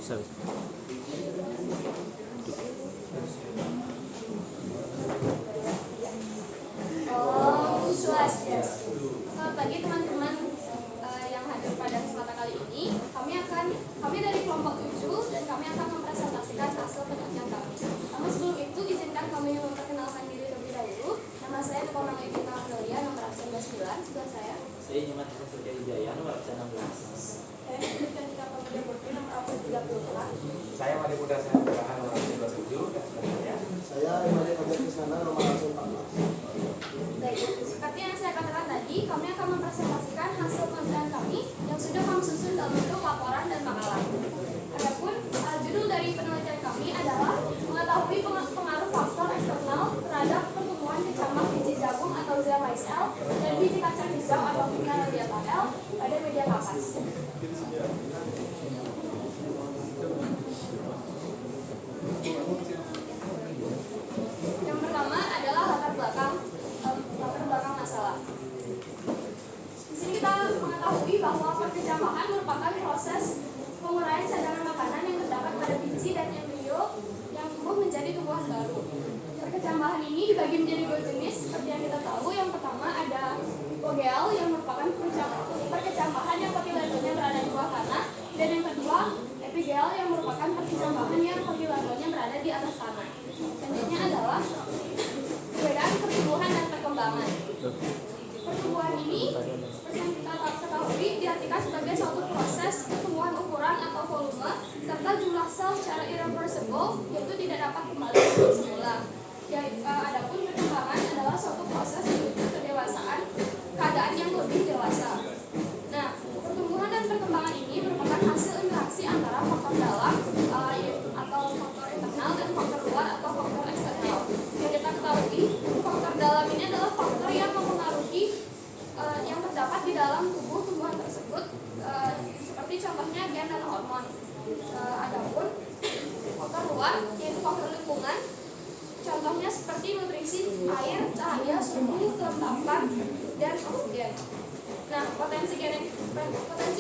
Bisa. Om Swastiastu. Selamat pagi teman-teman yang hadir pada kesempatan kali ini. Kami dari kelompok 7 dan kami akan mempresentasikan hasil penelitian kami. Namun sebelum itu izinkan kami memperkenalkan diri terlebih dahulu. Nama saya Tukang Evita Amelia, nomor absen 29. Sebelah saya. Saya Nyoman Surya Wijaya, nomor absen 16. Saya Cantika Pemuda Murti, nomor absen 30. Saya Made Muda Sehat nomor 27 dan selanjutnya. Saya Made Fajar Kisana nomor 14. Baik, seperti yang saya katakan tadi, kami akan mempresentasikan hasil penelitian kami yang sudah kami susun dalam bentuk laporan dan makalah. Adapun judul dari penelitian kami adalah mengetahui pengaruh faktor eksternal terhadap pertumbuhan kecambah biji jagung atau ZMSL dan biji kacang hijau atau Ficaredia L pada media kapas. Yang pertama adalah latar belakang masalah. Di sini kita mengetahui bahwa perkecambahan merupakan proses penguraian cadangan makanan yang terdapat pada biji dan embrio yang tumbuh menjadi tumbuhan baru. Perkecambahan ini dibagi menjadi dua jenis seperti yang kita tahu. Yang pertama ada OGL yang merupakan perkecambahan yang kotiledonya berada di bawah tanah, dan yang kedua epigel yang merupakan perkecambahan yang kotiledonya berada di atas tanah. Selanjutnya adalah perbedaan pertumbuhan dan perkembangan. Pertumbuhan ini seperti yang kita ketahui diartikan sebagai suatu proses pertumbuhan ukuran atau volume serta jumlah sel secara irreversible, yaitu tidak dapat kembali ke semula. Adapun perkembangan adalah suatu proses menuju kedewasaan, keadaan yang lebih dewasa. Nah, pertumbuhan dan perkembangan ini merupakan hasil interaksi antara faktor dalam atau faktor internal dan faktor luar atau faktor eksternal. Yang kita ketahui, faktor dalam ini adalah faktor yang mempengaruhi yang terdapat di dalam tubuh tumbuhan tersebut, seperti contohnya gen dan hormon. Adapun faktor luar yaitu faktor lingkungan, contohnya seperti nutrisi, air, cahaya, suhu, kelembapan, dan oksigen. Nah, potensi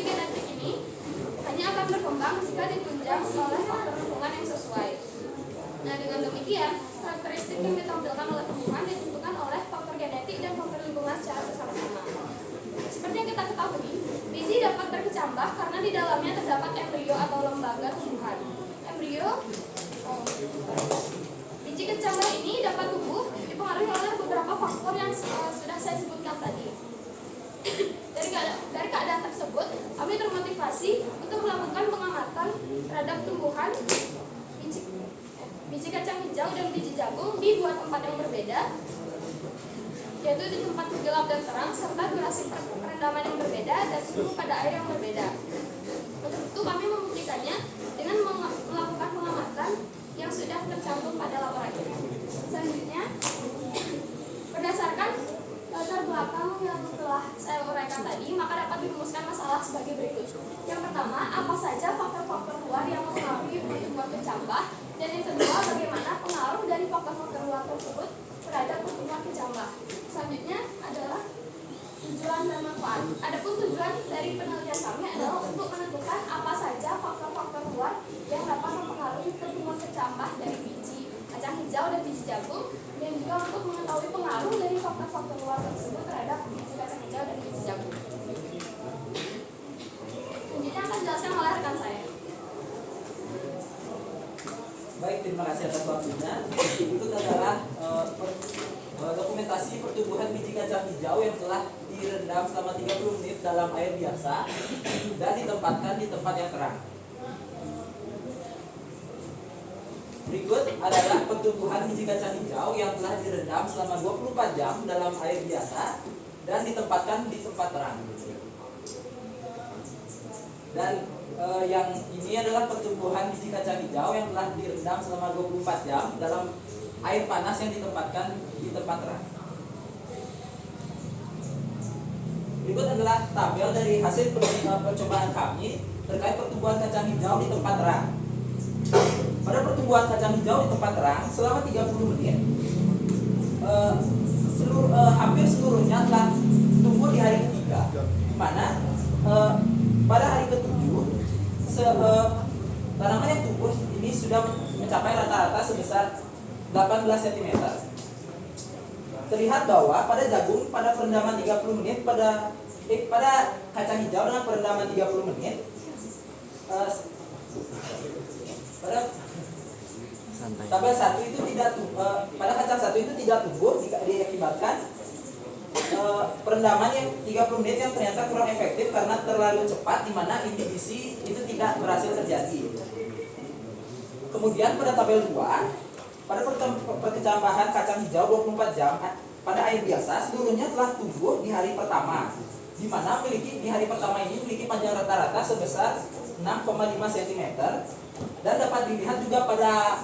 genetik ini hanya akan berkembang jika ditunjang oleh faktor lingkungan yang sesuai. Nah, dengan demikian, karakteristik yang ditampilkan oleh tumbuhan ditentukan oleh faktor genetik dan faktor lingkungan secara bersama-sama. Seperti yang kita ketahui, biji dapat berkecambah karena di dalamnya terdapat embrio atau lembaga tumbuhan. Biji kecambah ini dapat tumbuh dipengaruhi oleh beberapa faktor yang sudah saya sebutkan tadi. Dari keadaan tersebut, kami termotivasi untuk melakukan pengamatan terhadap tumbuhan biji kacang hijau dan biji jagung di dua tempat yang berbeda, yaitu di tempat gelap dan terang, serta durasi perendaman yang berbeda dan suhu pada air yang berbeda. Untuk itu kami membuktikannya dengan melakukan pengamatan yang sudah tercantum pada laporan ini. Selanjutnya, berdasarkan latar belakang yang telah saya uraikan tadi, maka dapat dirumuskan masalah sebagai berikut. Yang pertama, apa saja faktor-faktor luar yang mempengaruhi pertumbuhan kecambah, dan yang kedua, bagaimana pengaruh dari faktor-faktor luar tersebut terhadap pertumbuhan kecambah. Selanjutnya adalah tujuan dan manfaat. Adapun tujuan dari penelitian kami adalah untuk menentukan apa saja faktor-faktor luar yang dapat mempengaruhi pertumbuhan kecambah dari biji kacang hijau dan biji jagung, dan juga untuk mengetahui pengaruh dari faktor-faktor luar tersebut terhadap biji kacang hijau dan biji jagung. Selanjutnya akan dijelaskan oleh rekan saya. Baik, terima kasih atas waktunya. Itu adalah dokumentasi pertumbuhan biji kacang hijau yang telah direndam selama 30 menit dalam air biasa dan ditempatkan di tempat yang terang. Berikut adalah pertumbuhan biji kacang hijau yang telah direndam selama 24 jam dalam air biasa dan ditempatkan di tempat terang. Dan yang ini adalah pertumbuhan biji kacang hijau yang telah direndam selama 24 jam dalam air panas yang ditempatkan di tempat terang. Berikut adalah tabel dari hasil percobaan kami terkait pertumbuhan kacang hijau di tempat terang. Pada pertumbuhan kacang hijau di tempat terang selama 30 menit, hampir seluruhnya telah tumbuh di hari ketiga, di mana pada hari ke-7 tanaman yang tumbuh ini sudah mencapai rata-rata sebesar 18 cm. Terlihat bahwa pada jagung pada perendaman 30 menit pada kacang hijau dengan perendaman 30 menit pada tabel 1 itu tidak pada kacang 1 itu tidak tumbuh diakibatkan perendaman yang 30 menit yang ternyata kurang efektif karena terlalu cepat, di mana inhibisi itu tidak berhasil terjadi. Kemudian pada tabel 2, pada perkecambahan kacang hijau 24 jam pada air biasa seluruhnya telah tumbuh di hari pertama, di mana di hari pertama ini memiliki panjang rata-rata sebesar 6,5 cm, dan dapat dilihat juga pada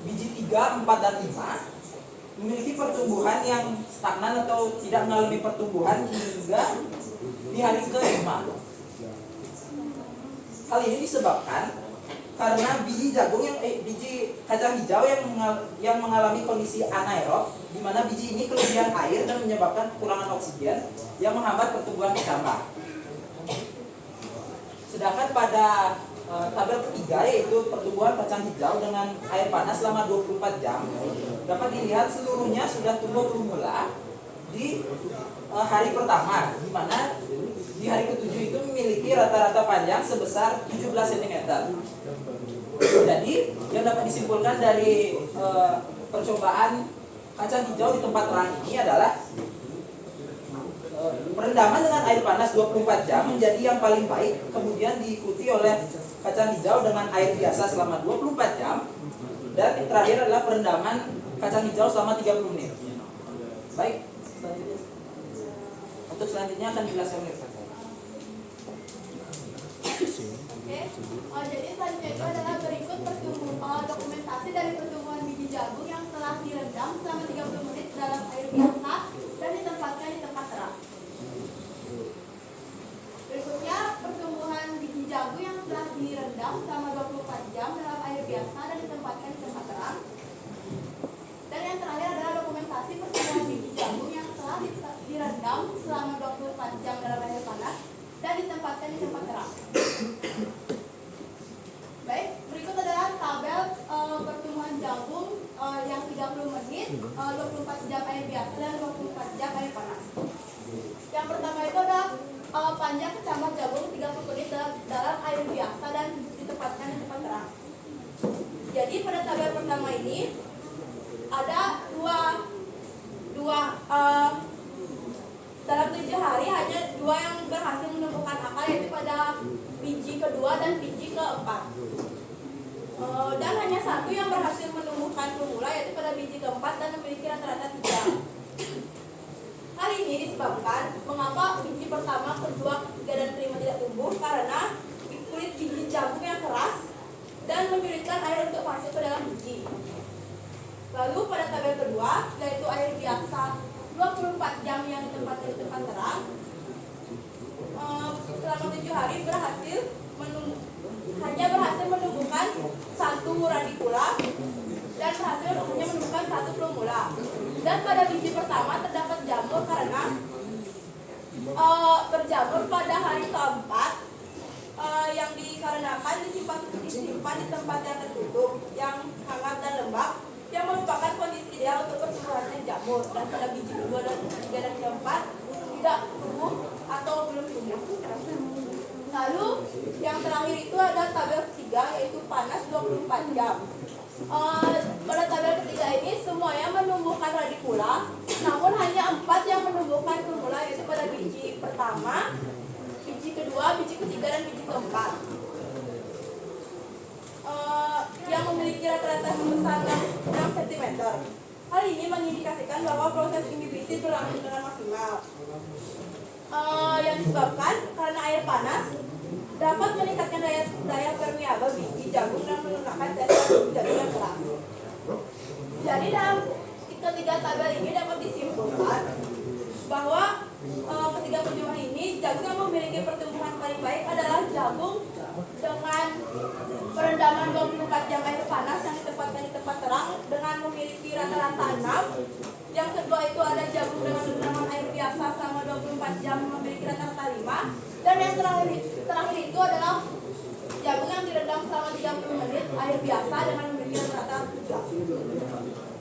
biji 3, 4, dan 5 memiliki pertumbuhan yang stagnan atau tidak mengalami pertumbuhan hingga di hari ke-5. Hal ini disebabkan karena biji kacang hijau yang mengalami kondisi anaerob, di mana biji ini kelebihan air dan menyebabkan kekurangan oksigen yang menghambat pertumbuhan kecambah. Sedangkan pada tabel ketiga, yaitu pertumbuhan kacang hijau dengan air panas selama 24 jam, dapat dilihat seluruhnya sudah tumbuh bermula di hari pertama, di mana di hari ke-7 itu memiliki rata-rata panjang sebesar 17 cm. Jadi yang dapat disimpulkan dari percobaan kacang hijau di tempat terang ini adalah perendaman dengan air panas 24 jam menjadi yang paling baik, kemudian diikuti oleh kacang hijau dengan air biasa selama 24 jam, dan yang terakhir adalah perendaman kacang hijau selama 30 menit. Baik, selanjutnya. Untuk selanjutnya akan dijelaskan oleh Pak. Oke, jadi selanjutnya itu adalah berikut dokumentasi dari pertumbuhan biji jagung yang telah direndam selama 30 menit dalam air biasa dan ditempatkan di tempat terang. Berikutnya pertumbuhan biji jagung yang telah direndam selama 24 jam dalam air biasa dan ditempatkan di tempat terang. Dan yang terakhir adalah dokumentasi pertumbuhan biji jagung yang telah direndam selama 24 jam dalam air panas dan ditempatkan di tempat terang. Baik, berikut adalah tabel pertumbuhan jagung yang 30 menit, 24 jam air biasa dan 24 jam air panas. Yang pertama itu adalah panjang kecambah jagung 30 menit dalam air biasa dan ditempatkan di tempat terang. Jadi pada tabel pertama ini ada dalam 7 hari hanya 2 yang berhasil menumbuhkan akar, yaitu pada biji kedua dan biji keempat. Dan hanya 1 yang berhasil menumbuhkan plumula, yaitu pada biji keempat dan memiliki rata-rata 3. Hal ini disebabkan mengapa biji pertama, kedua, ketiga, dan kelima tidak tumbuh, karena kulit biji jagung yang keras dan menyulitkan air untuk masuk ke dalam biji. Lalu pada tabel kedua, yaitu air biasa 24 jam yang ditempatkan di tempat terang, selama 7 hari hanya berhasil menumbuhkan 1 radikula dan berhasil hanya menumbuhkan 1 plumula. Dan pada biji pertama terdapat jamur karena berjamur pada hari keempat, yang dikarenakan disimpan di tempat yang tertutup, yang hangat dan lembab, yang merupakan kondisi ideal untuk pertumbuhannya jamur. Dan pada biji kedua dan ketiga dan keempat tidak tumbuh atau belum tumbuh. Lalu yang terakhir itu ada tabel ketiga, yaitu panas 24 jam. Pada tabel ketiga ini semuanya menumbuhkan radikula, namun hanya 4 yang menumbuhkan plumula, yaitu pada biji pertama, biji kedua, biji ketiga, dan biji keempat, yang memiliki rata-rata sebesar 6 cm. Hal ini mengindikasikan bahwa proses inhibisi berlangsung dengan maksimal, yang disebabkan karena air panas dapat meningkatkan daya permeabel biji jagung dan menggunakan dasar jagung yang keras. Jadi dalam ketiga tabel ini dapat disimpulkan bahwa ketiga pertumbuhan ini, jagung yang memiliki pertumbuhan paling baik adalah jagung dengan perendaman 24 jam air panas yang ditempatkan di tempat terang dengan memiliki rata-rata 6. Yang kedua itu ada jagung dengan rendaman air biasa selama 24 jam memiliki rata-rata 5. Dan yang terakhir itu adalah jagung yang direndam selama 30 menit air biasa dengan memberikan rata 7.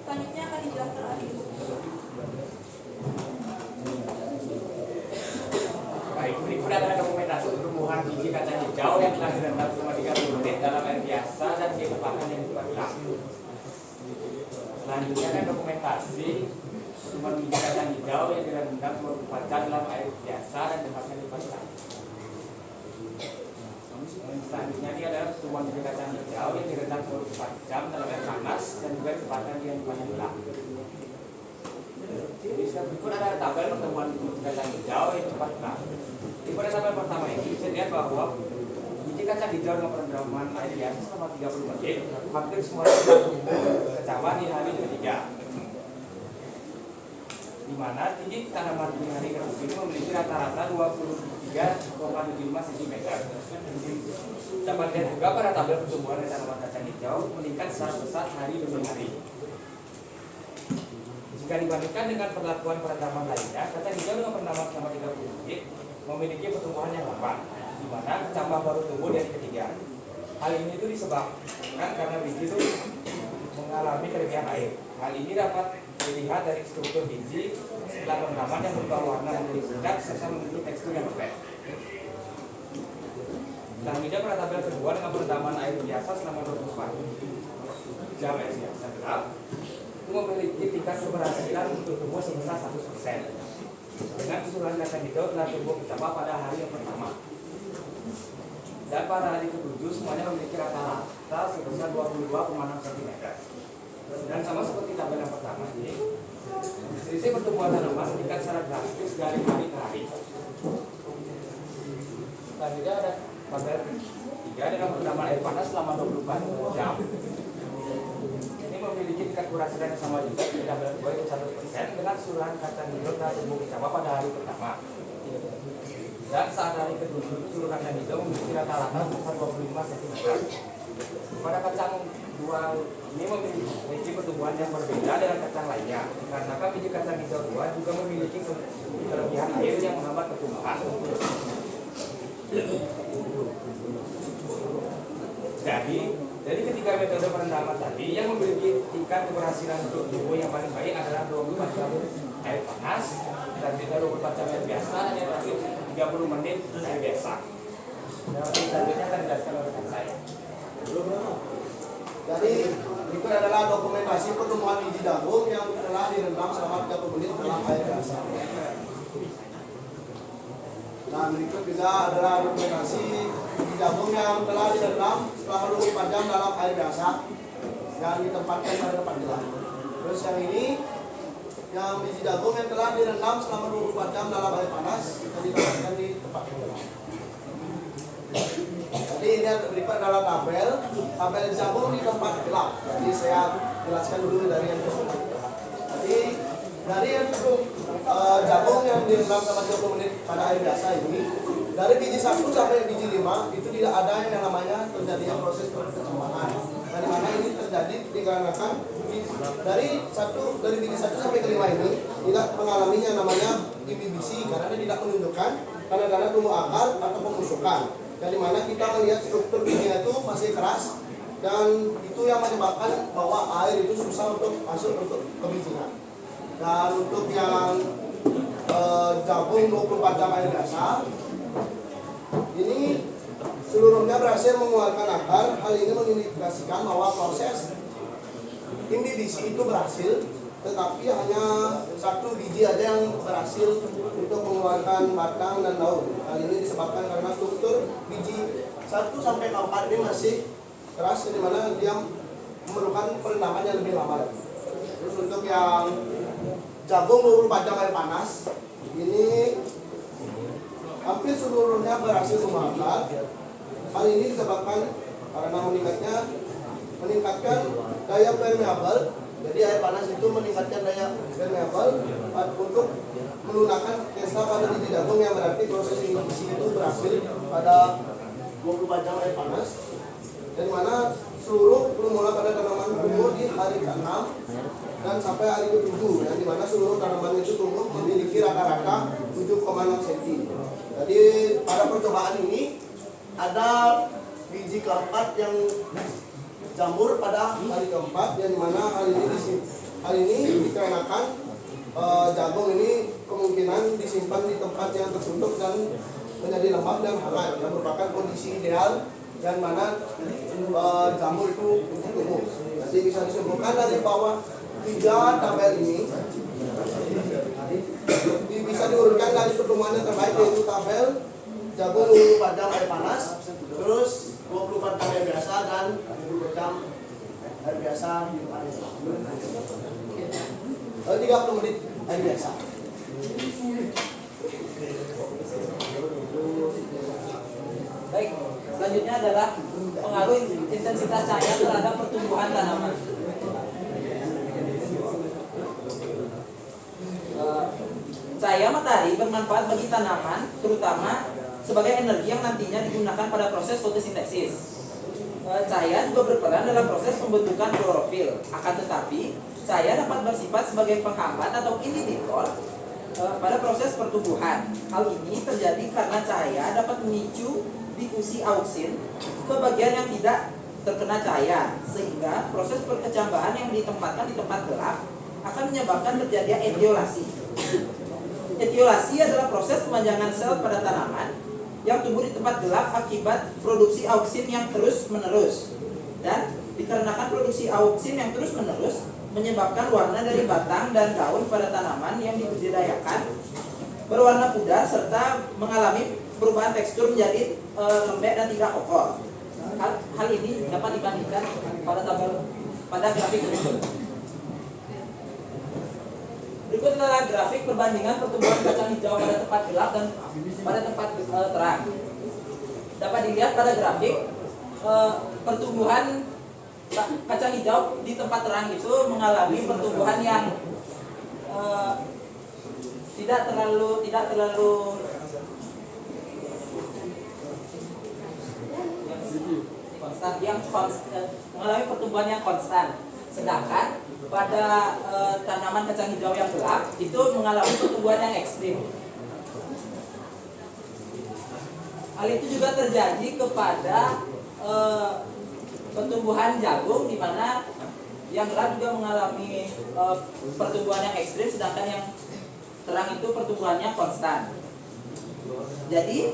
Selanjutnya akan dijelaskan lagi. Baik, berikut adalah dokumentasi pertumbuhan biji kacang hijau yang telah direndam selama 30 menit dalam air biasa dan ditempatkan di tempat gelap. Selanjutnya ada dokumentasi pertumbuhan biji kacang hijau yang direndam selama 24 jam dalam air biasa dan ditempatkan di tempat gelap. Selanjutnya ini adalah pertumbuhan biji kacang hijau yang direndam selama 24 jam dalam air panas dan juga ditempatkan di tempat yang gelap. Jadi berikut adalah tabel pertumbuhan biji kacang hijau yang tempat gelap. Di pada tabel pertama ini bisa lihat bahwa biji kacang hijau dengan perendaman air biasa selama 30 menit hampir semua sudah tumbuh kecaman di hari ketiga. Di mana tinggi tanaman di hari ke-7 ini memiliki rata-rata 23,75 cm. Dapat lihat juga pada tabel pertumbuhan tanaman kacang hijau meningkat secara pesat hari demi hari. Jika dibandingkan dengan perlakuan perendaman lainnya, kacang hijau dengan perendaman selama 30 menit memiliki pertumbuhan yang lambat, di mana cabang baru tumbuh dari ketiga. Hal ini itu disebabkan karena biji itu mengalami kelebihan air. Hal ini dapat dilihat dari struktur biji setelah perendaman yang berubah warna menjadi pucat serta memiliki tekstur yang lembek. Selanjutnya pada tabel kedua dengan perendaman air biasa selama 24 jam air biasa gelap itu memiliki tingkat keberhasilan untuk tumbuh sebesar 100%. Dengan keseluruhan kacang hijau telah tumbuh mencapai pada hari yang pertama. Dan pada hari ke-7 semuanya memiliki rata-rata sebesar 22,6 cm. Dan sama seperti tabel yang pertama ini, selisih pertumbuhan tanaman meningkat secara drastis dari hari ke hari. Selanjutnya ada tabel 3 dengan perendaman air panas selama 24 jam. Ini memiliki tingkat keberhasilan yang sama juga di tabel 2 itu 100% dengan keseluruhan kacang hijau telah tumbuh mencapai pada hari pertama. Dan saat hari ke-7 seluruh kacang hijau memiliki rata-rata sebesar 25 cm. Pada kacang 2 ini memiliki pertumbuhan yang berbeda dengan kacang lainnya, karena biji kacang hijau 2 juga memiliki kelebihan air yang menghambat pertumbuhan. Jadi, dari ketiga metode perendaman tadi, yang memiliki tingkat keberhasilan untuk tumbuh yang paling baik adalah 24 jam air panas, dan kita 24 jam air biasa, dan yang terakhir 30 menit air biasa. Dan selanjutnya akan dijelaskan oleh rekan saya. Jadi berikut adalah dokumentasi pertumbuhan biji jagung yang telah direndam selama 30 menit dalam air biasa. Dan berikut juga adalah dokumentasi biji jagung yang telah direndam selama 24 jam dalam air biasa dan ditempatkan pada tempat gelap. Terus yang ini yang biji jagung yang telah direndam selama 24 jam dalam air panas dan ditempatkan di tempat gelap. Jadi ini berikut adalah tabel jagung di tempat gelap. Jadi saya jelaskan dulu dari yang tempat gelap. Jadi dari yang jagung yang direndam selama 30 menit pada air biasa ini, dari biji 1 sampai biji 5 itu tidak ada yang namanya terjadinya proses perkembangan. Dari mana ini terjadi dikarenakan dari biji 1 sampai ke 5 ini tidak mengalami yang namanya imibisi karena dia tidak menunjukkan tanda-tanda tumbuh akar atau pembusukan. Dari mana kita melihat struktur bijinya itu masih keras dan itu yang menyebabkan bahwa air itu susah untuk masuk untuk ke bijinya. Dan untuk yang jagung 24 jam air biasa ini seluruhnya berhasil mengeluarkan akar. Hal ini mengindikasikan bahwa proses imibisi itu berhasil, tetapi hanya 1 biji aja yang berhasil untuk mengeluarkan batang dan daun. Hal ini disebabkan karena struktur biji 1 sampai 4 ini masih keras, di mana dia memerlukan perendaman yang lebih lama lagi. Terus untuk yang jagung 24 jam air panas ini hampir seluruhnya berhasil membakar. Hal ini disebabkan karena meningkatkan daya permeable. Jadi air panas itu meningkatkan daya permeable untuk melunakkan pesta pada biji jagung, yang berarti proses imibisi itu berhasil pada 24 jam air panas. Dari mana seluruh bermula pada tanaman tumbuh di hari ke-6 dan sampai hari ke-7, yang dimana seluruh tanaman itu tumbuh memiliki rata-rata 7,6 cm. Jadi pada percobaan ini ada biji biji keempat yang jamur pada hari keempat, yang dimana hal ini dikarenakan jagung ini kemungkinan disimpan di tempat yang tertutup dan menjadi lembab dan hangat, yang merupakan kondisi ideal dan mana jamur itu tumbuh. Jadi bisa disimpulkan dari bawah 3 tabel ini bisa diurutkan dari pertemuan yang terbaik, yaitu tabel jagung 24 jam air panas, terus 24 jam air biasa, dan 20 jam air biasa di depan itu. 30 menit air biasa. Baik, selanjutnya adalah pengaruh intensitas cahaya terhadap pertumbuhan tanaman. Cahaya matahari bermanfaat bagi tanaman, terutama sebagai energi yang nantinya digunakan pada proses fotosintesis. Cahaya juga berperan dalam proses pembentukan klorofil. Akan tetapi, cahaya dapat bersifat sebagai penghambat atau inhibitor pada proses pertumbuhan. Hal ini terjadi karena cahaya dapat memicu difusi auksin ke bagian yang tidak terkena cahaya, sehingga proses perkecambahan yang ditempatkan di tempat gelap akan menyebabkan terjadinya etiolasi. Etiolasi adalah proses pemanjangan sel pada tanaman yang tumbuh di tempat gelap akibat produksi auksin yang terus-menerus. Dan dikarenakan produksi auksin yang terus-menerus menyebabkan warna dari batang dan daun pada tanaman yang dibudidayakan berwarna pudar serta mengalami perubahan tekstur menjadi lembek dan tidak kokoh. Hal ini dapat dibandingkan pada grafik berikut. Berikut adalah grafik perbandingan pertumbuhan kacang hijau pada tempat gelap dan pada tempat terang. Dapat dilihat pada grafik pertumbuhan kacang hijau di tempat terang itu mengalami pertumbuhan yang tidak terlalu konstan, mengalami pertumbuhan yang konstan. Sedangkan pada tanaman kacang hijau yang gelap itu mengalami pertumbuhan yang ekstrim. Hal itu juga terjadi kepada pertumbuhan jagung, di mana yang gelap juga mengalami pertumbuhan yang ekstrim, sedangkan yang terang itu pertumbuhannya konstan. Jadi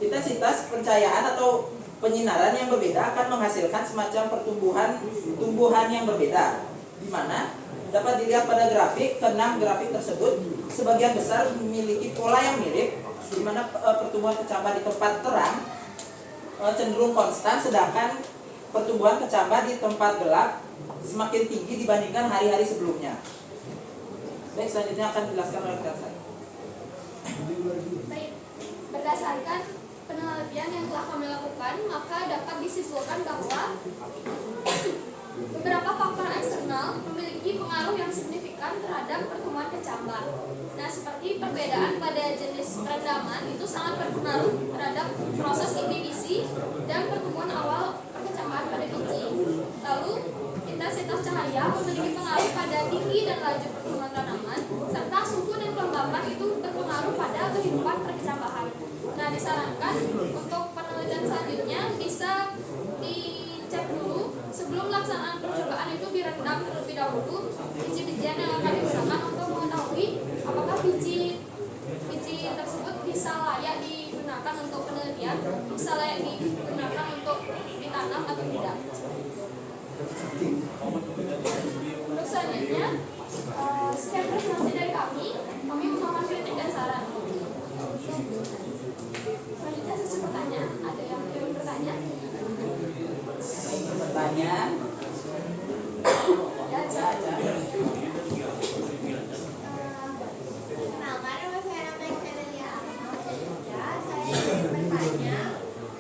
intensitas pencahayaan atau penyinaran yang berbeda akan menghasilkan semacam tumbuhan yang berbeda, di mana dapat dilihat pada grafik. Keenam grafik tersebut sebagian besar memiliki pola yang mirip, di mana pertumbuhan kecambah di tempat terang cenderung konstan, sedangkan pertumbuhan kecambah di tempat gelap semakin tinggi dibandingkan hari-hari sebelumnya. Baik, selanjutnya akan dijelaskan oleh rekan saya. Baik, berdasarkan penelitian yang telah kami lakukan, maka dapat disimpulkan bahwa beberapa faktor eksternal memiliki pengaruh yang signifikan terhadap pertumbuhan kecambah. Nah, seperti perbedaan pada jenis perendaman itu sangat berpengaruh terhadap proses inhibisi dan pertumbuhan awal perkecambahan pada biji. Lalu, intensitas cahaya memiliki pengaruh pada tinggi dan laju pertumbuhan tanaman, serta suhu dan kelembapan itu berpengaruh pada kehidupan perkecambahan. Nah, disarankan untuk penelitian selanjutnya bisa dicek dulu sebelum pelaksanaan percobaan itu direndam terlebih dahulu biji-bijian yang akan digunakan untuk mengetahui apakah biji tersebut bisa layak digunakan untuk penelitian, bisa layak digunakan untuk ditanam atau tidak. Untuk selanjutnya, sekian presentasi dari kami memohon kritik dan saran. Selanjutnya sesi pertanyaan. Ada yang ingin bertanya? Bertanya? Ya, Caca. Kenalkan, nama saya Rama Estelia Ahmad. Saya ingin bertanya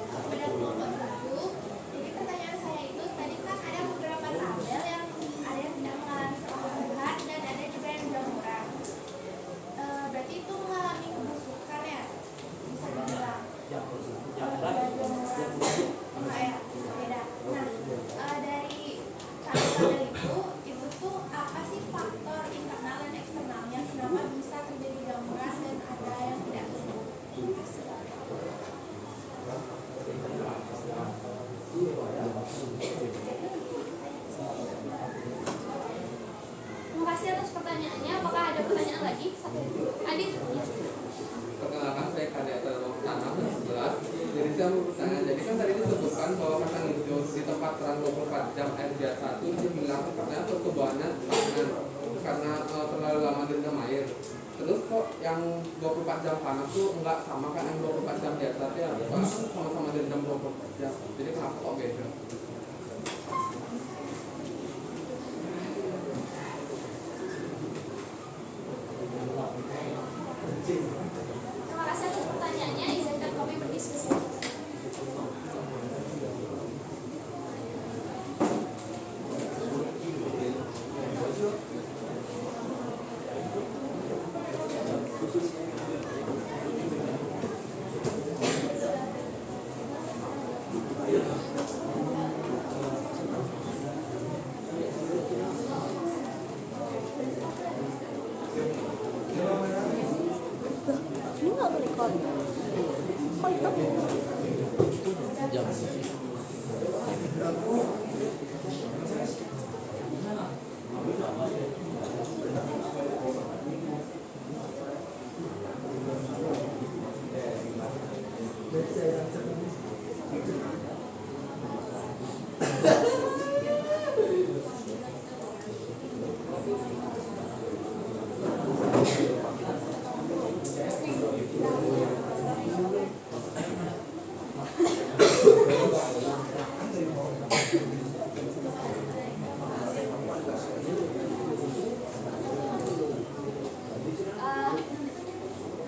kepada kelompok 7. Jadi pertanyaan saya itu tadi kan ada beberapa tabel yang ada yang tidak mengalami pertumbuhan dan ada juga yang jamuran. Berarti itu mengalami kebusukan ya? Bisa dibilang. Enggak ya, beda. Nah, dari yang mau bertanya. Jadi kan tadi disebutkan bahwa kacang hijau di tempat terang 24 jam air biasa itu dibilang katanya pertumbuhannya stagnan karena terlalu lama direndam air. Terus kok yang 24 jam panas tuh enggak sama kan yang 24 jam biasa ya? Sama-sama direndam 24 jam. Jadi kenapa kok beda? Terima kasih atas pertanyaannya. Izinkan kami berdiskusi. Ini nggak merekod. Oh itu.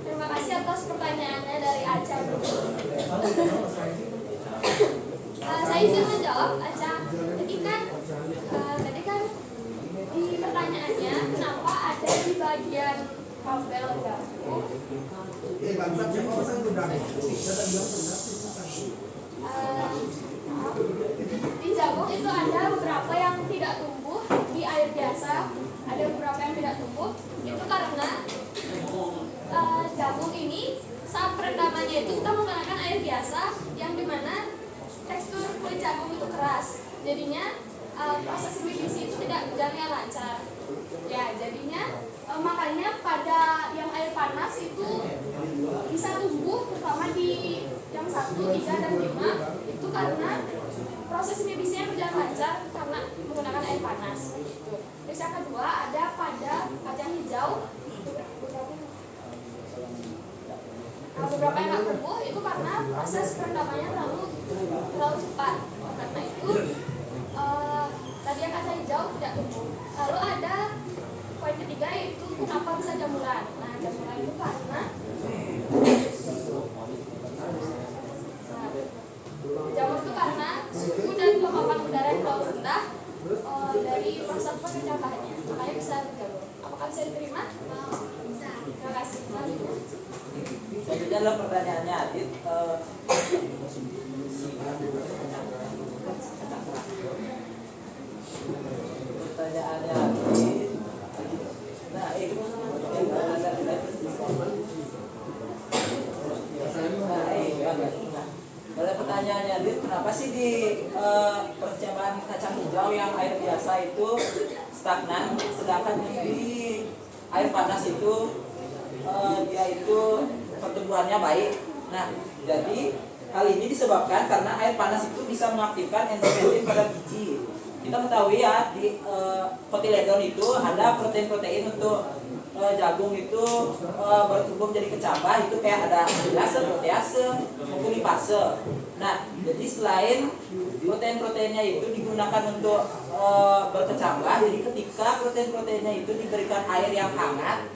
Terima kasih atas pertanyaannya dari Aca. Saya izin menjawab, Aca. Tadi kan di pertanyaannya kenapa ada di bagian tabel jagung. Di jagung itu ada beberapa yang tidak tumbuh di air biasa, ada beberapa yang tidak tumbuh. Itu karena jagung ini saat perendamannya itu kita menggunakan air biasa yang dimana tekstur kulit jagung itu keras, jadinya proses biologis itu tidak berjalan lancar. Ya, jadinya makanya pada yang air panas itu bisa tumbuh, terutama di yang 1, 3, dan 5 itu karena proses biologis berjalan lancar karena menggunakan air panas. Terus yang kedua ada pada kacang hijau. Beberapa yang nggak tumbuh itu karena proses perendamannya terlalu cepat. Karena itu tadi yang kacang hijau tidak tumbuh. Lalu ada poin ketiga yaitu kenapa bisa jamuran. Nah, jamuran itu karena jamur itu karena suhu dan kelembapan udara yang terlalu rendah dari proses pencampahannya, makanya bisa berjamur. Apakah bisa diterima? Bisa. Terima kasih. Selanjutnya adalah pertanyaannya Adit. Pertanyaannya Adit. Nah, pada pertanyaannya Adit, kenapa sih di percobaan kacang hijau yang air biasa itu stagnan, sedangkan di air panas itu dia itu pertumbuhannya baik. Nah, jadi hal ini disebabkan karena air panas itu bisa mengaktifkan enzim pada biji. Kita ketahui ya di kotiledon itu ada protein-protein untuk jagung itu bertumbuh menjadi kecambah, itu kayak ada amilase, protease, maupun lipase. Nah, jadi selain protein-proteinnya itu digunakan untuk berkecambah, jadi ketika protein-proteinnya itu diberikan air yang hangat,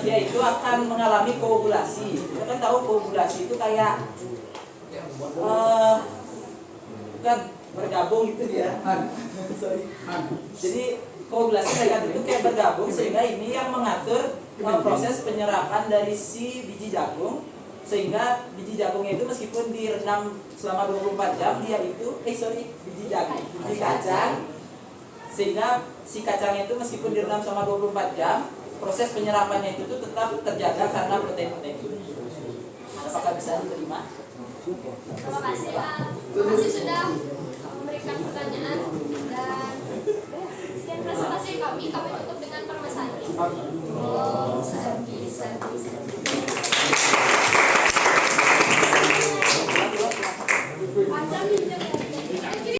dia itu akan mengalami koagulasi. Kita kan tahu koagulasi itu kayak bukan bergabung gitu dia. Jadi koagulasi kayak itu kayak bergabung, sehingga ini yang mengatur proses penyerapan dari si biji jagung, sehingga biji jagungnya itu meskipun direndam selama 24 jam dia itu biji kacang, sehingga si kacangnya itu meskipun direndam selama 24 jam proses penyerapannya itu tuh tetap terjaga karena protein-protein itu. Apakah bisa diterima? Terima kasih sudah memberikan pertanyaan, dan sekian presentasi kami tutup dengan permasalahan. Oh, sedih.